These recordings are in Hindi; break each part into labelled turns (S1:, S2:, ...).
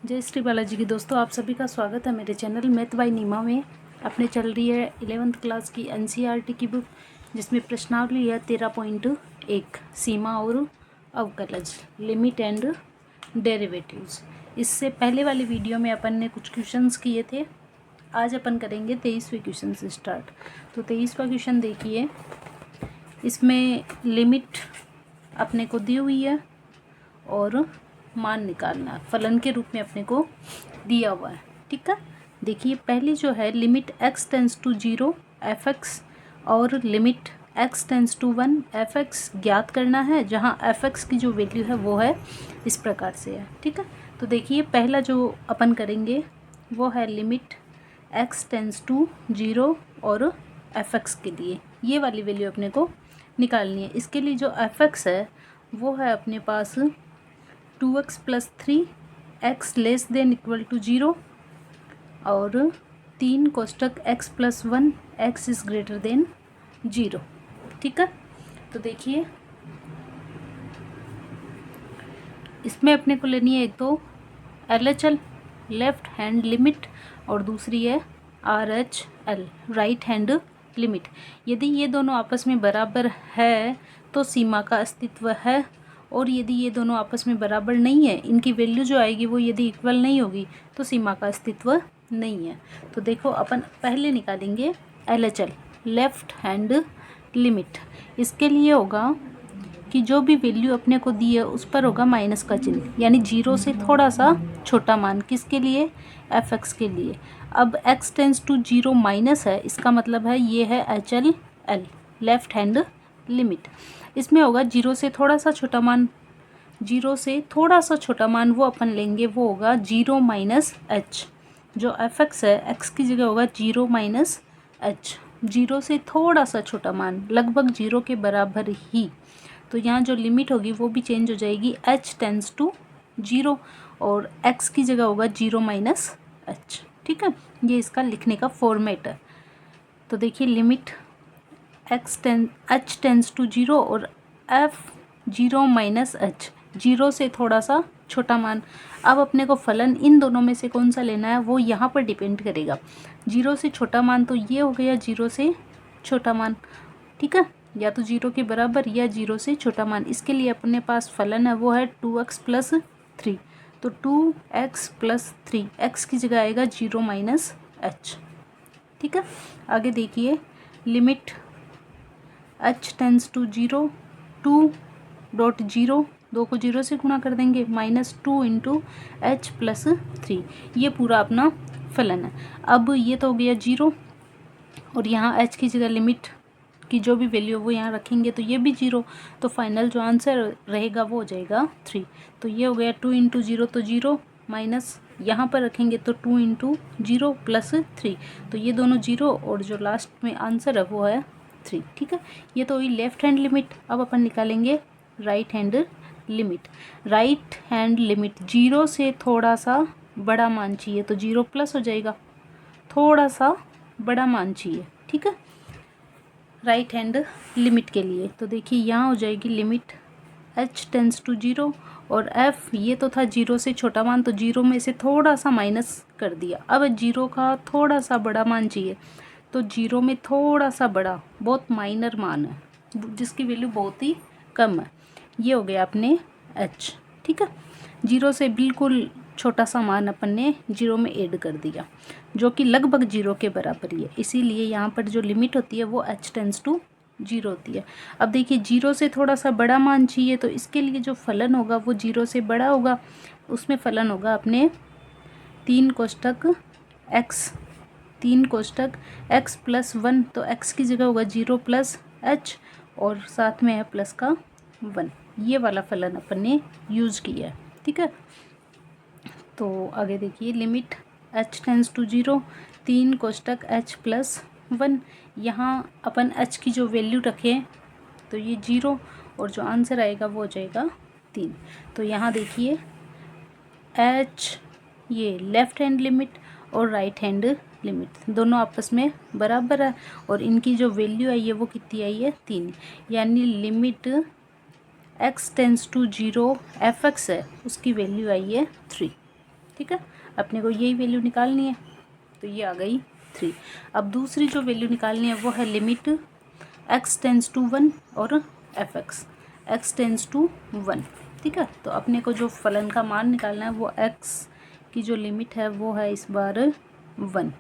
S1: जय श्री बालाजी की दोस्तों, आप सभी का स्वागत है मेरे चैनल मैथ बाय नीमा में। अपने चल रही है 11th क्लास की एनसीईआरटी की बुक, जिसमें प्रश्नावली है 13.1 सीमा और अवकलज, लिमिट एंड डेरिवेटिव्स। इससे पहले वाली वीडियो में अपन ने कुछ क्वेश्चंस किए थे। आज अपन करेंगे 23वें क्वेश्चन से स्टार्ट। तो 23वां क्वेश्चन देखिए, इसमें लिमिट अपने को दी हुई है और मान निकालना फलन के रूप में अपने को दिया हुआ है। ठीक है, देखिए पहली जो है limit x tends to 0 F x और limit x tends to 1 f x ज्ञात करना है, जहाँ एफ एक्स की जो वैल्यू है वो है इस प्रकार से है। ठीक है, तो देखिए पहला जो अपन करेंगे वो है लिमिट x टेंस टू 0 और एफ एक्स के लिए ये वाली वैल्यू अपने को निकालनी है। इसके लिए जो एफ एक्स है वो है अपने पास 2x + 3 x less than equal to 0 और 3 कोष्टक x + 1 x is greater than 0। ठीक है, तो देखिए इसमें अपने को लेनी है एक तो LHL लेफ्ट हैंड लिमिट और दूसरी है RHL राइट हैंड लिमिट। यदि ये दोनों आपस में बराबर है तो सीमा का अस्तित्व है, और यदि ये दोनों आपस में बराबर नहीं है, इनकी वैल्यू जो आएगी वो यदि इक्वल नहीं होगी तो सीमा का अस्तित्व नहीं है। तो देखो अपन पहले निकालेंगे LHL लेफ्ट हैंड लिमिट। इसके लिए होगा कि जो भी वैल्यू अपने को दी है उस पर होगा माइनस का चिन्ह, यानी 0 से थोड़ा सा छोटा मान। किसके लिए? एफ एक्स के लिए। अब x टेंस टू 0 माइनस है, इसका मतलब है ये है HLL लेफ्ट हैंड लिमिट। इसमें होगा 0 से थोड़ा सा छोटा मान, 0 से थोड़ा सा छोटा मान वो अपन लेंगे, वो होगा 0 माइनस h। जो एफ एक्स है x की जगह होगा 0 माइनस h। 0 से थोड़ा सा छोटा मान लगभग 0 के बराबर ही, तो यहाँ जो लिमिट होगी वो भी चेंज हो जाएगी, h टेंस टू 0 और x की जगह होगा 0 माइनस h। ठीक है, ये इसका लिखने का फॉर्मेट है। तो देखिए लिमिट h टेंस टू 0 और f 0 माइनस h, 0 से थोड़ा सा छोटा मान। अब अपने को फलन इन दोनों में से कौन सा लेना है वो यहाँ पर डिपेंड करेगा। 0 से छोटा मान तो ये हो गया 0 से छोटा मान, ठीक है, या तो 0 के बराबर या 0 से छोटा मान। इसके लिए अपने पास फलन है वो है 2x + 3, तो 2x + 3 x की जगह आएगा 0 माइनस h। ठीक है, आगे देखिए लिमिट h टेंस टू 0 2.0, 2 को 0 से गुणा कर देंगे, -2 × h + 3, ये पूरा अपना फलन है। अब ये तो हो गया 0 और यहाँ h की जगह लिमिट की जो भी वैल्यू वो यहाँ रखेंगे तो ये भी 0, तो फाइनल जो आंसर रहेगा वो हो जाएगा 3। तो ये हो गया 2 × 0 तो 0 माइनस यहाँ पर रखेंगे तो 2 × 0 + 3, तो ये दोनों 0 और जो लास्ट में आंसर है वो है 3। ठीक है, ये तो हुई लेफ्ट हैंड लिमिट। अब अपन निकालेंगे right hand limit. Right hand limit 0 से थोड़ा सा बड़ा मान चाहिए, तो 0 प्लस हो जाएगा, थोड़ा सा बड़ा मान चाहिए। ठीक है, राइट हैंड लिमिट के लिए तो देखिए यहाँ हो जाएगी लिमिट h टेंस टू 0 और f ये तो था 0 से छोटा मान, तो 0 में से थोड़ा सा माइनस कर दिया। अब 0 का थोड़ा सा बड़ा मान चाहिए, तो 0 में थोड़ा सा बड़ा बहुत माइनर मान है जिसकी वैल्यू बहुत ही कम है, ये हो गया अपने h। ठीक है, 0 से बिल्कुल छोटा सा मान अपन ने 0 में ऐड कर दिया जो कि लगभग 0 के बराबर ही है, इसीलिए यहाँ पर जो लिमिट होती है वो h टेंस टू 0 होती है। अब देखिए 0 से थोड़ा सा बड़ा मान चाहिए, तो इसके लिए जो फलन होगा वो 0 से बड़ा होगा। उसमें फलन होगा अपने 3 कोष्टक x + 1, तो x की जगह होगा 0 + h और साथ में है प्लस का 1, ये वाला फलन अपन ने यूज किया है। ठीक है, तो आगे देखिए लिमिट h टेंस टू 0 3 कोष्टक h + 1, यहाँ अपन h की जो वैल्यू रखें तो ये 0 और जो आंसर आएगा वो हो जाएगा 3। तो यहाँ देखिए h ये लेफ्ट हैंड लिमिट और राइट हैंड लिमिट दोनों आपस में बराबर है, और इनकी जो वैल्यू आई है वो कितनी आई है 3, यानी limit x tends to 0 F X है उसकी वैल्यू आई है 3। ठीक है, अपने को यही वैल्यू निकालनी है, तो ये आ गई 3। अब दूसरी जो वैल्यू निकालनी है वो है लिमिट x टेंस टू 1 और x टेंस टू 1। ठीक है, तो अपने को जो फलन का मान निकालना है वो x की जो लिमिट है वो है इस बार 1।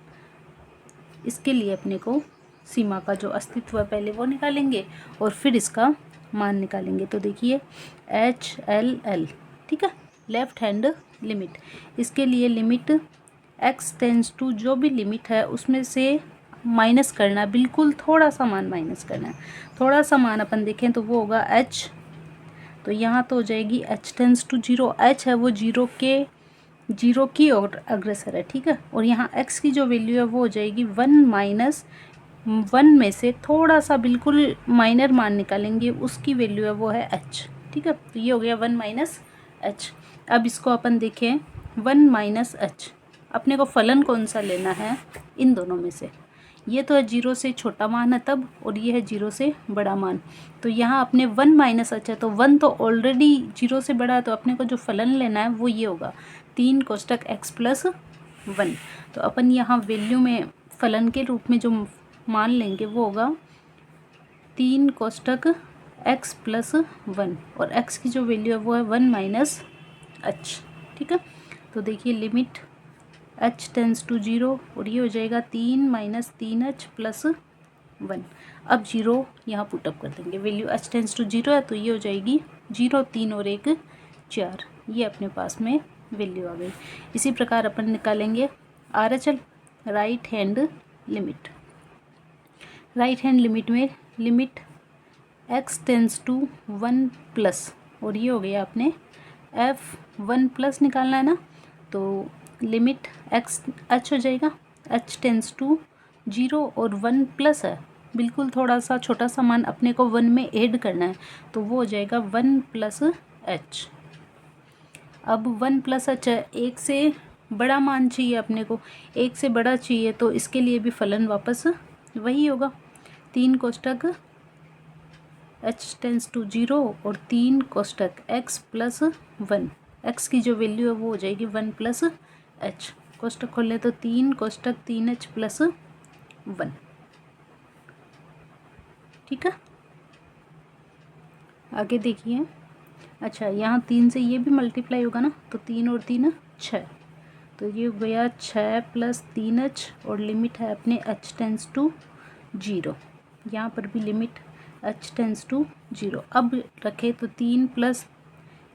S1: इसके लिए अपने को सीमा का जो अस्तित्व है पहले वो निकालेंगे और फिर इसका मान निकालेंगे। तो देखिए HLL, ठीक है, लेफ्ट हैंड लिमिट। इसके लिए लिमिट x टेंस टू जो भी लिमिट है उसमें से माइनस करना है, बिल्कुल थोड़ा सा मान माइनस करना है। थोड़ा सा मान अपन देखें तो वो होगा h, तो यहाँ तो हो जाएगी h टेंस टू 0। h है वो जीरो की और अग्रसर है, ठीक है, और यहाँ x की जो वैल्यू है वो हो जाएगी 1 माइनस 1 में से थोड़ा सा बिल्कुल माइनर मान निकालेंगे, उसकी वैल्यू है वो है h। ठीक है, तो ये हो गया 1 माइनस h। अब इसको अपन देखें 1 माइनस h, अपने को फलन कौन सा लेना है इन दोनों में से। ये तो है 0 से छोटा मान है तब, और ये है 0 से बड़ा मान। तो यहाँ अपने 1 माइनस h है, तो 1 तो ऑलरेडी 0 से बड़ा है, तो अपने को जो फलन लेना है वो ये होगा 3 कोष्टक x प्लस 1। तो अपन यहाँ वैल्यू में फलन के रूप में जो मान लेंगे वो होगा 3 कोष्टक x प्लस 1, और x की जो वैल्यू है वो है 1 माइनस h। ठीक है, तो देखिए लिमिट h टेंस टू 0, और ये हो जाएगा 3 माइनस 3h प्लस 1। अब 0 यहाँ पुटअप कर देंगे, वैल्यू h टेंस टू 0 है तो ये हो जाएगी 0, 3 और 1 4। ये अपने पास में वैल्यू आ गई। इसी प्रकार अपन निकालेंगे RHL, right hand limit. Right hand limit में limit x tends to 1 plus, और ये हो गया अपने f1 प्लस निकालना है ना, तो लिमिट h हो जाएगा h टेंस टू 0 और 1 प्लस है, बिल्कुल थोड़ा सा छोटा सा मान अपने को 1 में ऐड करना है, तो वो हो जाएगा 1 प्लस h। अब 1 प्लस h है, एक से बड़ा मान चाहिए अपने को, एक से बड़ा चाहिए, तो इसके लिए भी फलन वापस वही होगा 3 कोष्टक h टेंस टू 0 और 3 कोष्टक x प्लस 1। x की जो वैल्यू है वो हो जाएगी 1 प्लस h। कोष्टक खोल ले तो 3 कोष्टक 3h प्लस 1। ठीक है, आगे देखिए। अच्छा, यहाँ 3 से ये भी मल्टीप्लाई होगा ना, तो 3 और 3 6, तो ये हो गया 6 प्लस 3h, और लिमिट है अपने h टेंस टू 0। यहाँ पर भी लिमिट h टेंस टू 0। अब रखे तो 3 प्लस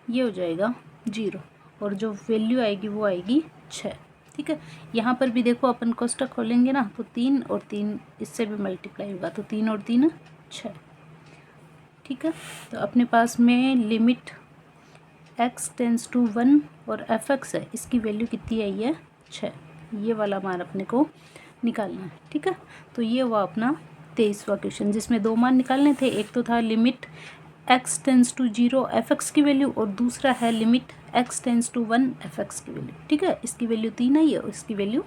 S1: ये हो जाएगा 0, और जो वैल्यू आएगी वो आएगी 6। ठीक है, यहाँ पर भी देखो अपन कोष्टक खोलेंगे ना, तो 3 और 3 इससे भी मल्टीप्लाई होगा, तो 3 और 3 6। ठीक है, तो अपने पास में लिमिट x टेंस टू 1 और fx है, इसकी वैल्यू कितनी आई है 6। ये वाला मान अपने को निकालना है। ठीक है, तो ये हुआ अपना 23वां क्वेश्चन, जिसमें 2 मान निकालने थे। एक तो था limit x tends to 0 fx की वैल्यू, और दूसरा है limit x tends to 1 fx की वैल्यू। ठीक है, इसकी वैल्यू 3 आई है और इसकी वैल्यू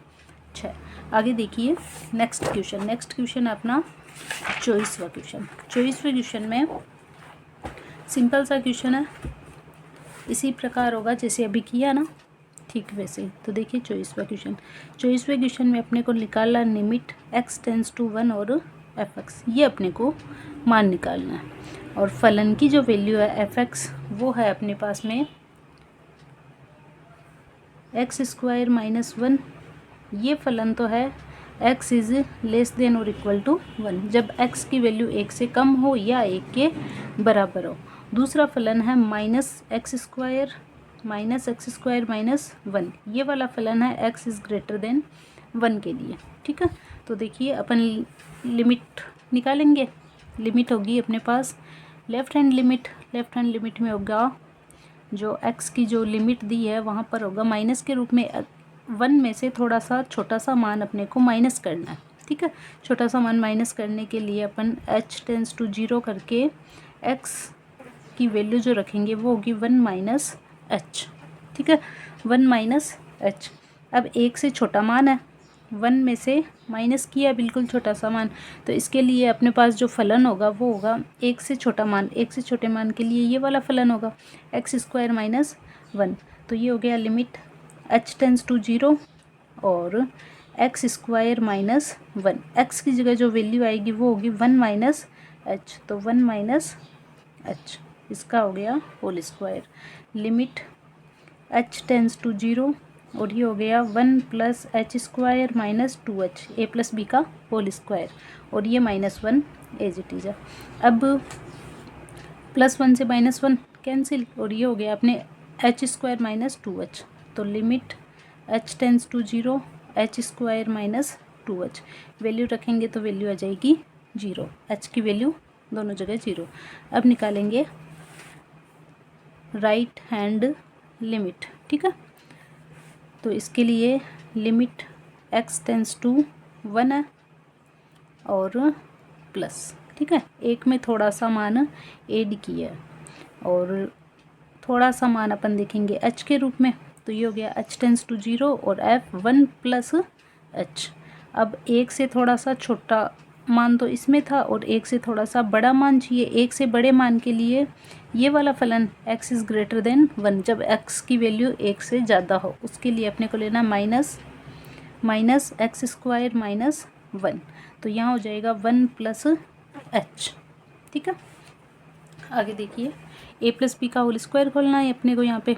S1: 6। आगे देखिए नेक्स्ट क्वेश्चन है अपना 24वां क्वेश्चन। 24वें क्वेश्चन में सिंपल सा क्वेश्चन है, इसी प्रकार होगा जैसे अभी किया ना, ठीक वैसे ही। तो देखिए 24वां क्वेश्चन। 24वें क्वेश्चन में अपने को निकालना लिमिट x टेंस टू 1 और fx, ये अपने को मान निकालना है, और फलन की जो वैल्यू है fx वो है अपने पास में x स्क्वायर माइनस 1। ये फलन तो है x इज़ लेस देन और इक्वल टू 1, जब x की वैल्यू 1 से कम हो या 1 के बराबर हो। दूसरा फलन है माइनस एक्स स्क्वायर माइनस 1। ये वाला फलन है x इज़ ग्रेटर देन 1 के लिए। ठीक है, तो देखिए अपन लिमिट निकालेंगे। लिमिट होगी अपने पास लेफ़्ट हैंड लिमिट में होगा जो x की जो लिमिट दी है वहाँ पर होगा माइनस के रूप में 1 में से थोड़ा सा छोटा सा मान अपने को माइनस करना है। ठीक है, छोटा सा मान माइनस करने के लिए अपन h टेंस टू 0 करके x की वैल्यू जो रखेंगे वो होगी 1 माइनस h। ठीक है, 1 माइनस h। अब 1 से छोटा मान है, 1 में से माइनस किया बिल्कुल छोटा सा मान, तो इसके लिए अपने पास जो फलन होगा वो होगा 1 से छोटा मान। 1 से छोटे मान के लिए ये वाला फलन होगा x स्क्वायर माइनस 1। तो ये हो गया लिमिट एच टेंस टू 0 और एक्स स्क्वायर माइनस 1। एक्स की जगह जो वैल्यू आएगी वो होगी 1 माइनस एच, तो 1 माइनस एच इसका हो गया whole square. Limit H tends to 0 और ये हो गया 1 plus H square minus 2h A plus B का होल स्क्वायर, और ये -1 एज इट इज है। अब +1 से -1 कैंसिल और ये हो गया अपने एच स्क्वायर माइनस 2h। तो limit H tends to 0 H square minus 2h, value रखेंगे तो वैल्यू आ जाएगी 0, एच की वैल्यू दोनों जगह 0। अब निकालेंगे राइट हैंड लिमिट, ठीक है। तो इसके लिए लिमिट एक्स टेंस टू 1 है और प्लस, ठीक है, एक में थोड़ा सा मान ऐड किया है और थोड़ा सा मान अपन देखेंगे h के रूप में, तो ये हो गया h टेंस टू 0 और f 1 प्लस h। अब एक से थोड़ा सा छोटा मान तो इसमें था और एक से थोड़ा सा बड़ा मान चाहिए। एक से बड़े मान के लिए ये वाला फलन x इज़ ग्रेटर देन 1, जब x की वैल्यू 1 से ज़्यादा हो, उसके लिए अपने को लेना माइनस एक्स स्क्वायर माइनस 1, तो यहाँ हो जाएगा 1 प्लस h, ठीक है। आगे देखिए ए प्लस बी का होल स्क्वायर खोलना है अपने को यहाँ पे,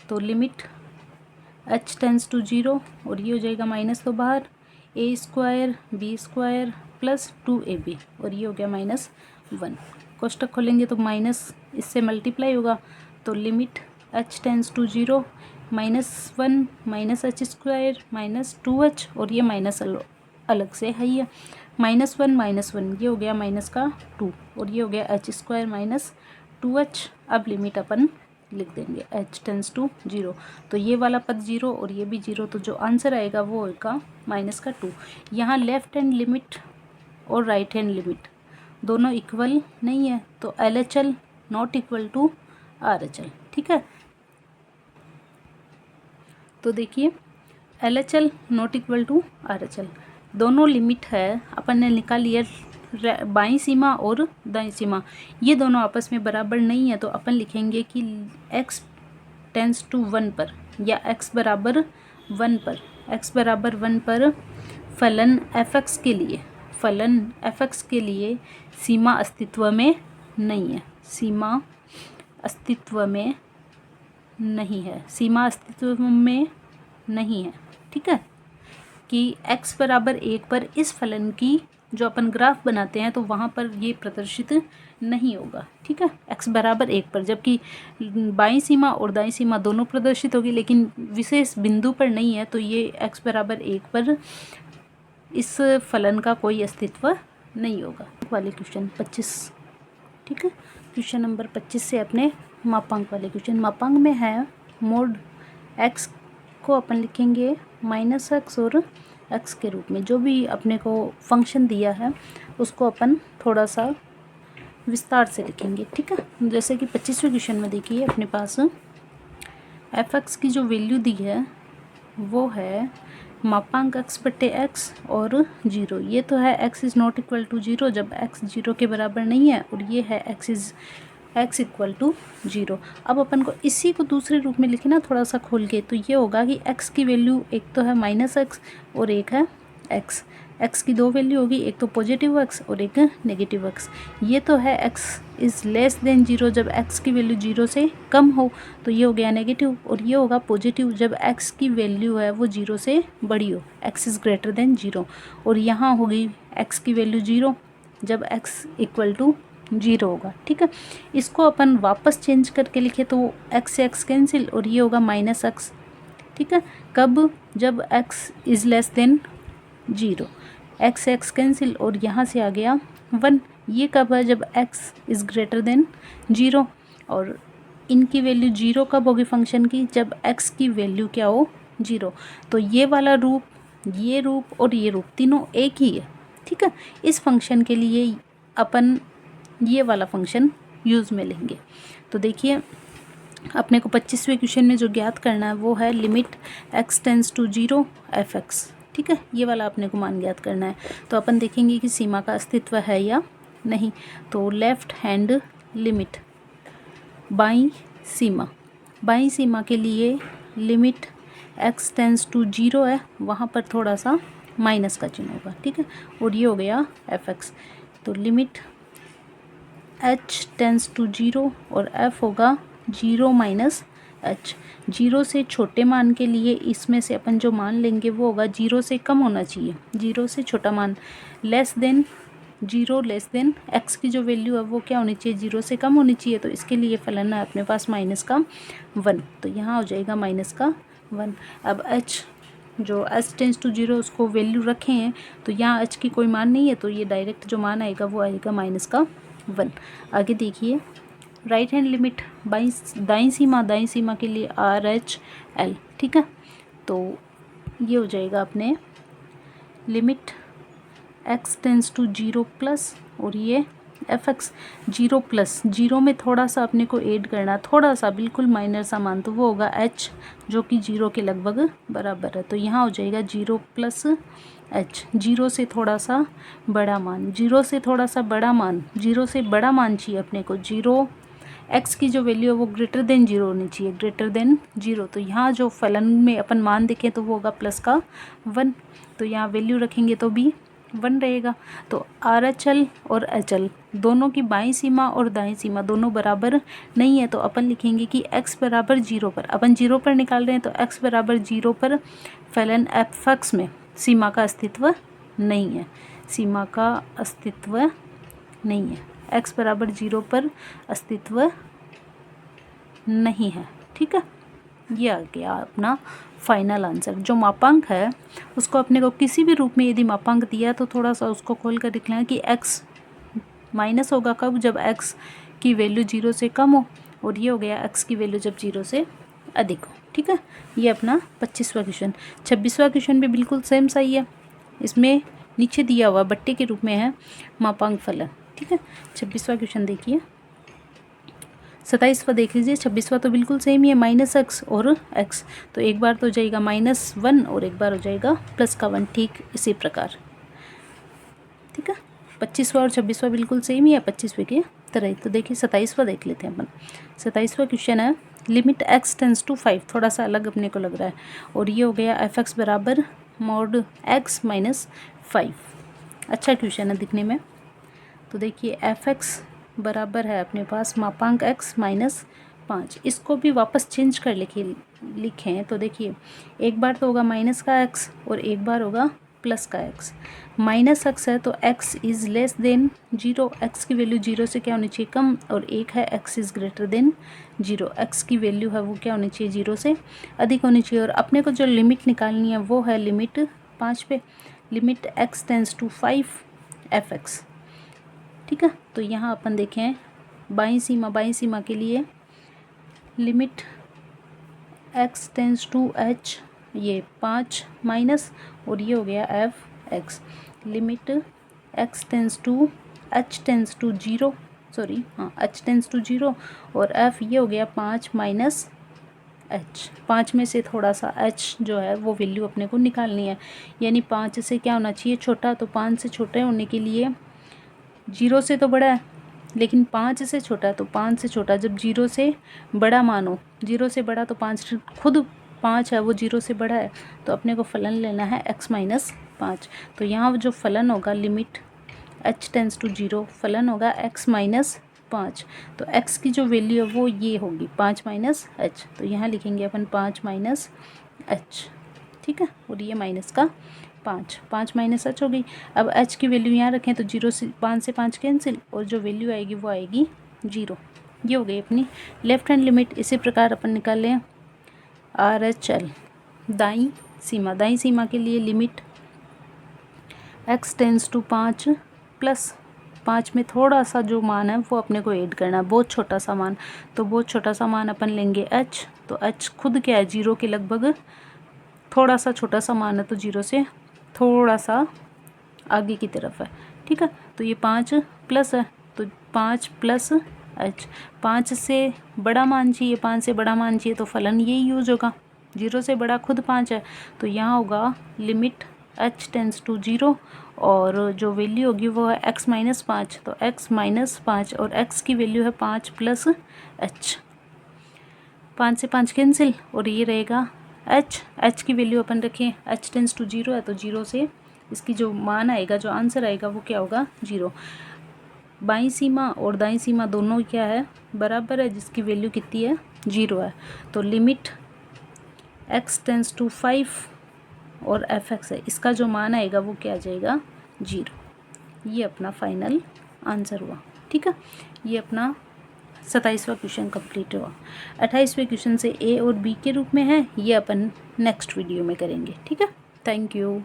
S1: तो लिमिट h टेंस टू 0 और ये हो जाएगा माइनस तो बाहर a square b square plus 2ab और ये हो गया -1। कोष्टक खोलेंगे तो माइनस इससे मल्टीप्लाई होगा, तो limit h tends to 0 -1 minus H square minus 2h और ये माइनस अलग से है, ये -1 ये हो गया माइनस का 2 और ये हो गया एच स्क्वायर माइनस 2h। अब लिमिट अपन लिख देंगे h टेंस टू 0, तो ये वाला पद 0 और ये भी 0, तो जो आंसर आएगा वो होगा -2। यहाँ लेफ्ट हैंड लिमिट और राइट हैंड लिमिट दोनों इक्वल नहीं है, तो LHL not equal to RHL, ठीक है। तो देखिए LHL not equal to RHL, दोनों लिमिट है अपन ने निकाल लिया, बाईं सीमा और दाईं सीमा ये दोनों आपस में बराबर नहीं है, तो अपन लिखेंगे कि x टेंस टू 1 पर या x बराबर 1 पर फलन fx के लिए सीमा अस्तित्व में नहीं है, सीमा अस्तित्व में नहीं है, ठीक है। कि x बराबर 1 पर इस फलन की जो अपन ग्राफ बनाते हैं तो वहाँ पर ये प्रदर्शित नहीं होगा, ठीक है, x बराबर 1 पर, जबकि बाईं सीमा और दाईं सीमा दोनों प्रदर्शित होगी, लेकिन विशेष बिंदु पर नहीं है, तो ये x बराबर 1 पर इस फलन का कोई अस्तित्व नहीं होगा। वाले क्वेश्चन 25, ठीक है, क्वेश्चन नंबर 25 से अपने मापांक वाले क्वेश्चन। मापांक में है मोड x को अपन लिखेंगे -x और x के रूप में, जो भी अपने को फंक्शन दिया है उसको अपन थोड़ा सा विस्तार से लिखेंगे, ठीक है। जैसे कि 25वें क्वेश्चन में देखिए अपने पास fx की जो वैल्यू दी है वो है मापांक x/x और 0। ये तो है x is not equal to 0 जब x 0 के बराबर नहीं है, और ये है x इक्वल टू 0। अब अपन को इसी को दूसरे रूप में लिखे ना थोड़ा सा खोल के, तो ये होगा कि x की वैल्यू एक तो है -x और एक है x की दो वैल्यू होगी, एक तो पॉजिटिव x और एक नेगेटिव x। ये तो है x इज़ लेस देन 0 जब x की वैल्यू 0 से कम हो, तो ये हो गया नेगेटिव, और ये होगा पॉजिटिव जब x की वैल्यू है वो 0 से बड़ी हो, x इज़ ग्रेटर देन 0, और यहाँ होगी x की वैल्यू 0 जब x इक्वल टू 0 होगा, ठीक है। इसको अपन वापस चेंज करके लिखे तो x से x कैंसिल और ये होगा -x, ठीक है। कब? जब x is less than 0, x से x कैंसिल और यहाँ से आ गया 1। ये कब है? जब x इज़ ग्रेटर देन 0, और इनकी वैल्यू 0 कब होगी फंक्शन की? जब x की वैल्यू क्या हो? 0। तो ये वाला रूप, ये रूप और ये रूप तीनों एक ही है, ठीक है। इस फंक्शन के लिए अपन ये वाला फंक्शन यूज़ में लेंगे। तो देखिए अपने को 25वें क्वेश्चन में जो ज्ञात करना है वो है limit x tends to 0 fx, ठीक है। ये वाला अपने को मान ज्ञात करना है। तो अपन देखेंगे कि सीमा का अस्तित्व है या नहीं। तो लेफ्ट हैंड लिमिट, बाईं सीमा के लिए लिमिट x टेंस टू 0 है वहाँ पर थोड़ा सा माइनस का चिन्ह होगा, ठीक है। और ये हो गया f(x), तो लिमिट h टेंस टू 0 और f होगा 0 माइनस h। 0 से छोटे मान के लिए इसमें से अपन जो मान लेंगे वो होगा 0 से कम होना चाहिए, 0 से छोटा मान less than 0 less than x की जो वैल्यू है वो क्या होनी चाहिए, 0 से कम होनी चाहिए। तो इसके लिए फलन है अपने पास माइनस का 1, तो यहाँ हो जाएगा माइनस का 1। अब h जो h टेंस टू 0 उसको वैल्यू रखे हैं, तो यहाँ h की कोई मान नहीं है, तो ये डायरेक्ट जो मान आएगा वो आएगा माइनस का 1। आगे देखिए राइट हैंड लिमिट दाईं सीमा के लिए RHL, ठीक है। तो ये हो जाएगा अपने limit x tends to 0 plus और ये f(x) 0 प्लस 0 में थोड़ा सा अपने को ऐड करना, थोड़ा सा बिल्कुल माइनर सा मान, तो वो होगा h जो कि 0 के लगभग बराबर है। तो यहाँ हो जाएगा 0 प्लस h, 0 से थोड़ा सा बड़ा मान, 0 से थोड़ा सा बड़ा मान, 0 से बड़ा मान चाहिए अपने को, 0 x की जो वैल्यू है वो ग्रेटर देन 0 होनी चाहिए, ग्रेटर देन 0। तो यहाँ जो फलन में अपन मान देखें तो वो होगा प्लस का 1, तो यहाँ वैल्यू रखेंगे तो भी 1 रहेगा। तो RHL और HL दोनों की बाईं सीमा और दाईं सीमा दोनों बराबर नहीं है, तो अपन लिखेंगे कि x बराबर 0 पर, अपन 0 पर निकाल रहे हैं, तो x बराबर 0 पर फलन f(x) में सीमा का अस्तित्व नहीं है, सीमा का अस्तित्व नहीं है, x बराबर 0 पर अस्तित्व नहीं है, ठीक है। ये आ गया अपना फाइनल आंसर। जो मापांक है उसको अपने को किसी भी रूप में यदि मापांक दिया तो थोड़ा सा उसको खोल कर लिखना है कि x माइनस होगा कब, जब x की वैल्यू 0 से कम हो, और ये हो गया x की वैल्यू जब 0 से अधिक हो, ठीक है। ये अपना 25वां क्वेश्चन। 26वां क्वेश्चन भी बिल्कुल सेम सही है, इसमें नीचे दिया हुआ बट्टे के रूप में है मापांक फलन, ठीक है। 26वां क्वेश्चन देखिए, 27वां देख लीजिए। 26वां तो बिल्कुल सेम ही है, -x और x, तो एक बार तो हो जाएगा -1 और एक बार हो जाएगा प्लस का 1, ठीक इसी प्रकार, ठीक है। 25वां और 26वां बिल्कुल सेम ही है 25वें की तरह। तो देखिए 27वां देख लेते हैं अपन। 27वां क्वेश्चन है लिमिट x टेंस टू 5, थोड़ा सा अलग अपने को लग रहा है, और ये हो गया f(x) बराबर mod x माइनस 5। अच्छा क्वेश्चन है दिखने में। तो देखिए f(x) बराबर है अपने पास मापांक x माइनस 5, इसको भी वापस चेंज कर लिखें तो देखिए एक बार तो होगा माइनस का x और एक बार होगा प्लस का x। माइनस x है तो x is less than 0, x की वैल्यू 0 से क्या होनी चाहिए, कम, और एक है x is greater than 0, x की वैल्यू है वो क्या होनी चाहिए, 0 से अधिक होनी चाहिए। और अपने को जो लिमिट निकालनी है वो है लिमिट 5 पे, limit x tends to 5 f(x), ठीक है। तो यहाँ अपन देखें बाईं सीमा के लिए limit x tends to h, ये 5 माइनस, और ये हो गया f(x), limit x tends to h tends to 0, sorry हाँ h टेंस टू 0, और f ये हो गया 5 माइनस h। 5 में से थोड़ा सा h जो है वो वैल्यू अपने को निकालनी है, यानी 5 से क्या होना चाहिए, छोटा, तो 5 से छोटे होने के लिए 0 से तो बड़ा है लेकिन 5 से छोटा है, तो 5 से छोटा जब 0 से बड़ा मानो, 0 से बड़ा तो 5 खुद 5 है वो 0 से बड़ा है, तो अपने को फलन लेना है x माइनस 5। तो यहाँ जो फलन होगा लिमिट h टेंस टू 0, फलन होगा x माइनस 5, तो x की जो वैल्यू है वो ये होगी 5 माइनस h, तो यहाँ लिखेंगे अपन 5 माइनस h, ठीक है। और ये माइनस का 5 माइनस h हो गई। अब h की वैल्यू यहाँ रखें तो 0 से 5 कैंसिल, और जो वैल्यू आएगी वो आएगी 0। ये हो गई अपनी लेफ्ट हैंड लिमिट। इसी प्रकार अपन निकाल लें RHL दाईं सीमा के लिए limit x tends to 5 plus 5 में थोड़ा सा जो मान है वो अपने को ऐड करना है, बहुत छोटा सा मान, तो बहुत छोटा सा मान अपन लेंगे h, तो h खुद क्या है 0 के लगभग, थोड़ा सा छोटा सा मान है तो 0 से थोड़ा सा आगे की तरफ है, ठीक है। तो ये 5 प्लस है, तो 5 प्लस h, 5 से बड़ा मान चाहिए, 5 से बड़ा मान चाहिए, तो फलन यही यूज होगा, 0 से बड़ा खुद 5 है, तो यहाँ होगा लिमिट h टेंस टू 0, और जो वैल्यू होगी वो है x माइनस 5, तो x माइनस 5 और x की वैल्यू है 5 प्लस h, 5 से 5 कैंसिल, और ये रहेगा एच की वैल्यू अपन रखें, एच टेंस टू 0 है तो 0 से इसकी जो मान आएगा, जो आंसर आएगा वो क्या होगा 0। बाईं सीमा और दाईं सीमा दोनों क्या है बराबर है, जिसकी वैल्यू कितनी है 0 है। तो लिमिट x टेंस टू 5 और fx है, इसका जो मान आएगा वो क्या आ जाएगा 0। ये अपना फाइनल आंसर हुआ। ठीक है, ये अपना 27वां क्वेश्चन कंप्लीट हुआ। 28वें क्वेश्चन से ए और बी के रूप में है, ये अपन नेक्स्ट वीडियो में करेंगे। ठीक है, थैंक यू।